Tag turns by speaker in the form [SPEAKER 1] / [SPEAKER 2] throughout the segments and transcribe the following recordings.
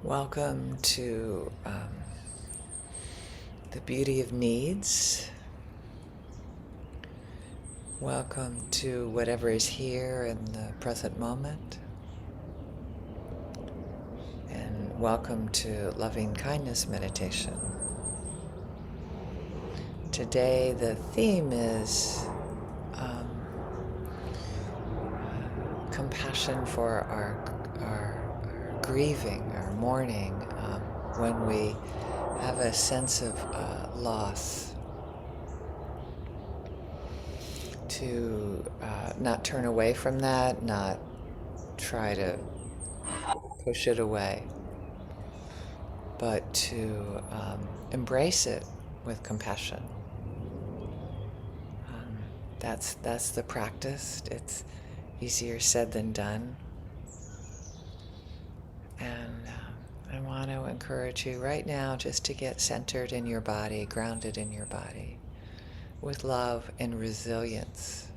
[SPEAKER 1] Welcome to the beauty of needs. Welcome to whatever is here in the present moment. And welcome to loving kindness meditation. Today the theme is compassion for our grieving, our mourning, when we have a sense of loss. To not turn away from that, not try to push it away, but to embrace it with compassion. That's the practice. It's easier said than done. And I want to encourage you right now just to get centered in your body, grounded in your body, with love and resilience.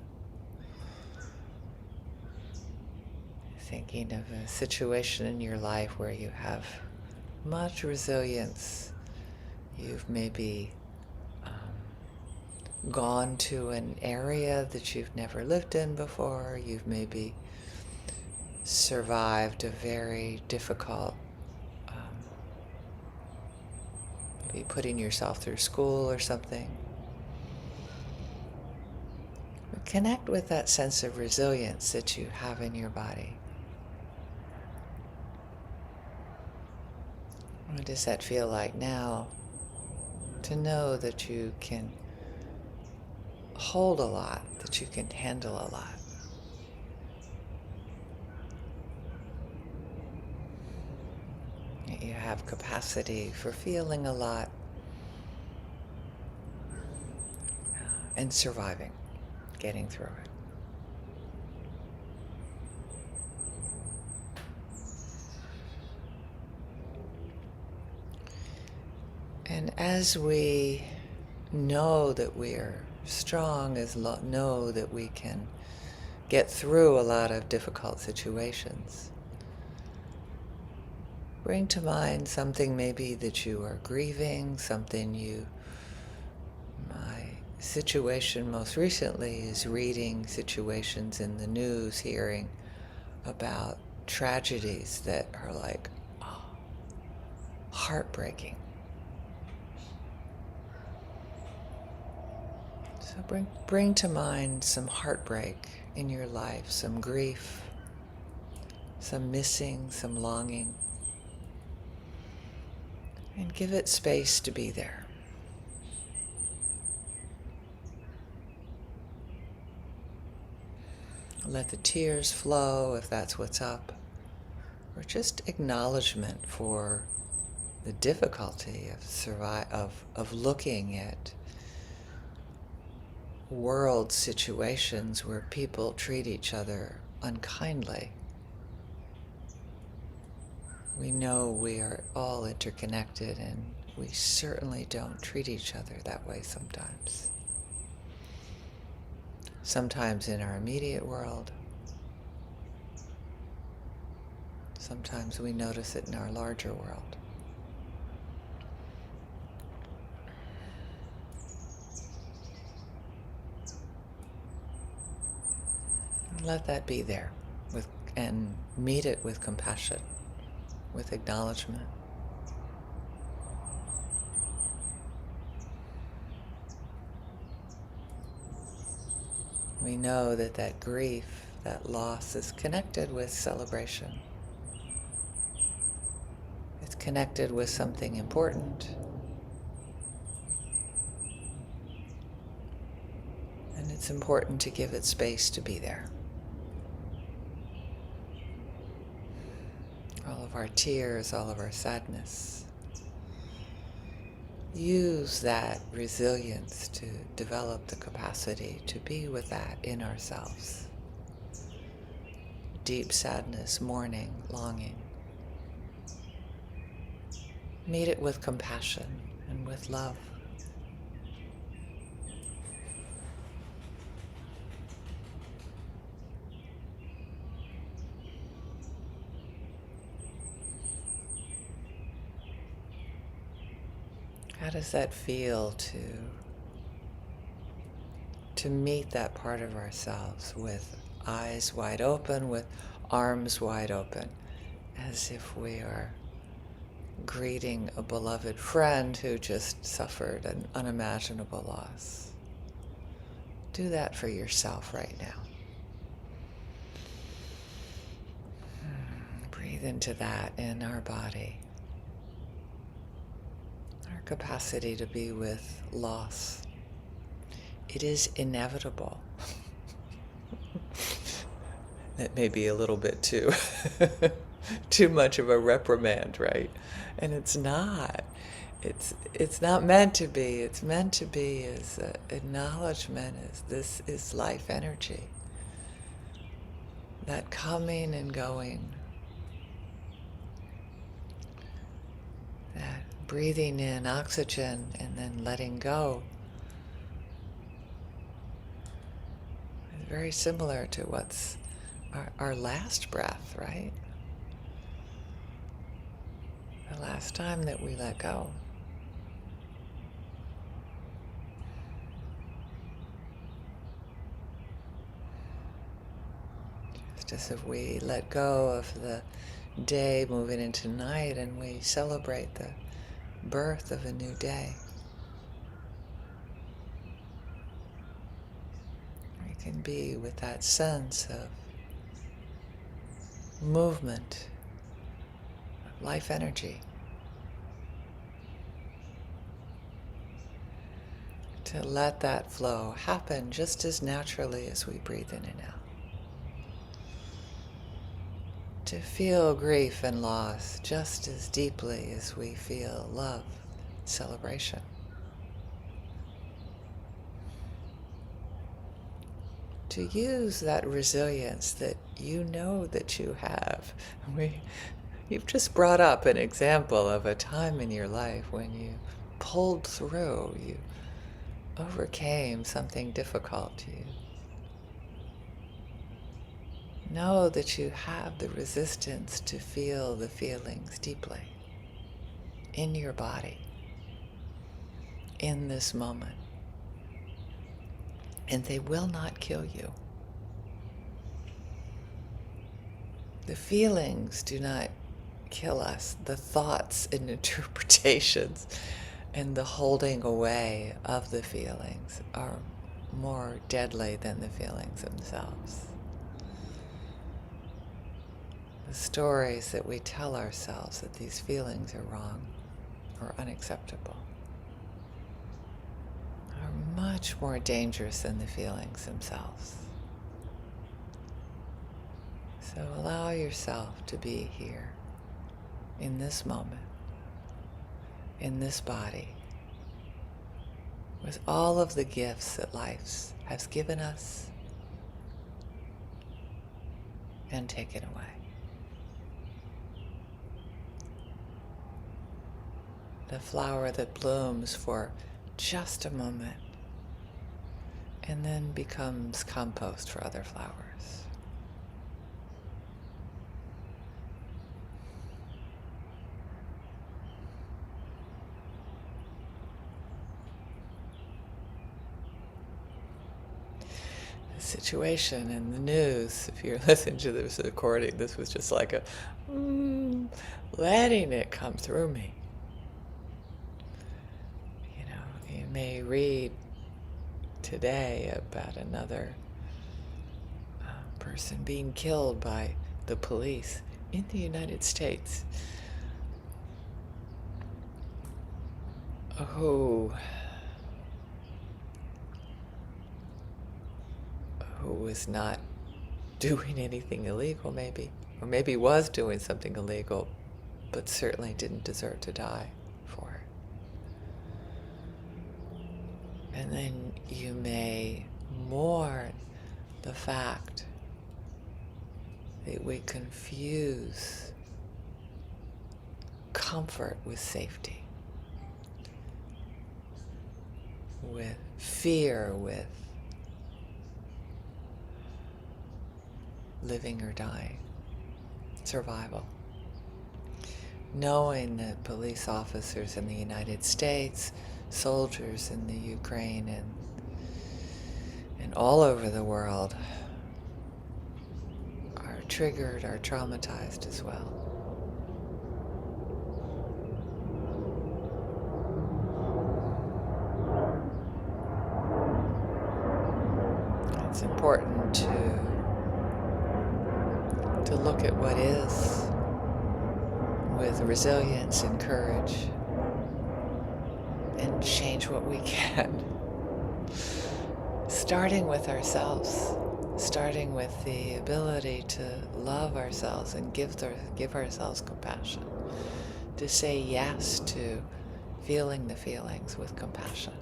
[SPEAKER 1] Thinking of a situation in your life where you have much resilience. You've maybe gone to an area that you've never lived in before. You've maybe survived a very difficult, maybe putting yourself through school or something. But connect with that sense of resilience that you have in your body. What does that feel like now? To know that you can hold a lot, that you can handle a lot. That you have capacity for feeling a lot and surviving, getting through it. And as we know that we're strong, know that we can get through a lot of difficult situations, bring to mind something maybe that you are grieving, my situation most recently is reading situations in the news, hearing about tragedies that are like heartbreaking. So bring to mind some heartbreak in your life, some grief, some missing, some longing, and give it space to be there. Let the tears flow if that's what's up, or just acknowledgement for the difficulty of looking at world situations where people treat each other unkindly. We know we are all interconnected, and we certainly don't treat each other that way sometimes. Sometimes in our immediate world, sometimes we notice it in our larger world. Let that be there and meet it with compassion, with acknowledgement. We know that grief, that loss is connected with celebration. It's connected with something important. And it's important to give it space to be there. All of our tears, all of our sadness. Use that resilience to develop the capacity to be with that in ourselves. Deep sadness, mourning, longing. Meet it with compassion and with love. How does that feel to meet that part of ourselves with eyes wide open, with arms wide open, as if we are greeting a beloved friend who just suffered an unimaginable loss? Do that for yourself right now. Breathe into that in our body. Our capacity to be with loss. It is inevitable. That may be a little bit too much of a reprimand, right? And it's not. It's not meant to be. It's meant to be as an acknowledgement as this is life energy. That coming and going. That breathing in oxygen and then letting go. It's very similar to what's our last breath, right? The last time that we let go. Just as if we let go of the day moving into night and we celebrate the birth of a new day. We can be with that sense of movement, of life energy. To let that flow happen just as naturally as we breathe in and out. To feel grief and loss just as deeply as we feel love, celebration. To use that resilience that you know that you have. You've just brought up an example of a time in your life when you pulled through, you overcame something difficult. You know that you have the resistance to feel the feelings deeply in your body, in this moment. And they will not kill you. The feelings do not kill us. The thoughts and interpretations and the holding away of the feelings are more deadly than the feelings themselves. The stories that we tell ourselves that these feelings are wrong or unacceptable are much more dangerous than the feelings themselves. So allow yourself to be here in this moment, in this body, with all of the gifts that life has given us, and taken away. The flower that blooms for just a moment and then becomes compost for other flowers. The situation in the news, if you're listening to this recording, this was just like a letting it come through me. You may read today about another person being killed by the police in the United States who was not doing anything illegal, maybe, or maybe was doing something illegal, but certainly didn't deserve to die for it. And then you may mourn the fact that we confuse comfort with safety, with fear, with living or dying, survival. knowing that police officers in the United States, soldiers in the Ukraine, and all over the world are triggered, are traumatized as well. It's important to look at what is with resilience and courage and change what we can. Starting with ourselves, starting with the ability to love ourselves and give ourselves compassion, to say yes to feeling the feelings with compassion,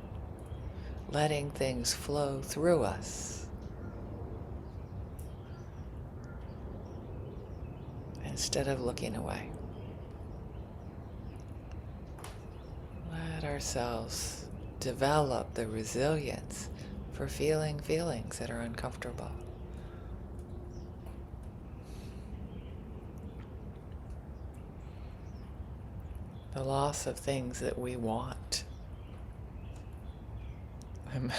[SPEAKER 1] letting things flow through us instead of looking away. Let ourselves develop the resilience for feeling feelings that are uncomfortable. The loss of things that we want. I'm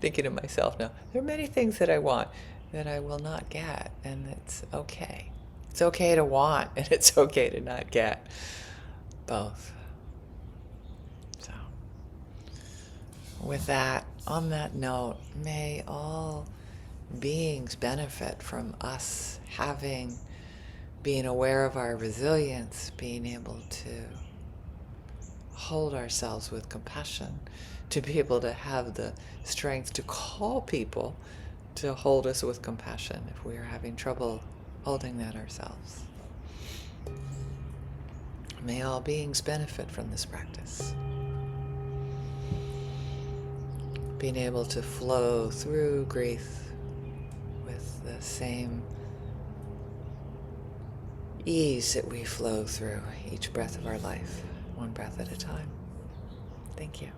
[SPEAKER 1] thinking to myself now, there are many things that I want that I will not get, and it's okay. It's okay to want, and it's okay to not get both. So, with that, on that note, may all beings benefit from us being aware of our resilience, being able to hold ourselves with compassion, to be able to have the strength to call people to hold us with compassion if we are having trouble holding that ourselves. May all beings benefit from this practice. Being able to flow through grief with the same ease that we flow through each breath of our life, one breath at a time. Thank you.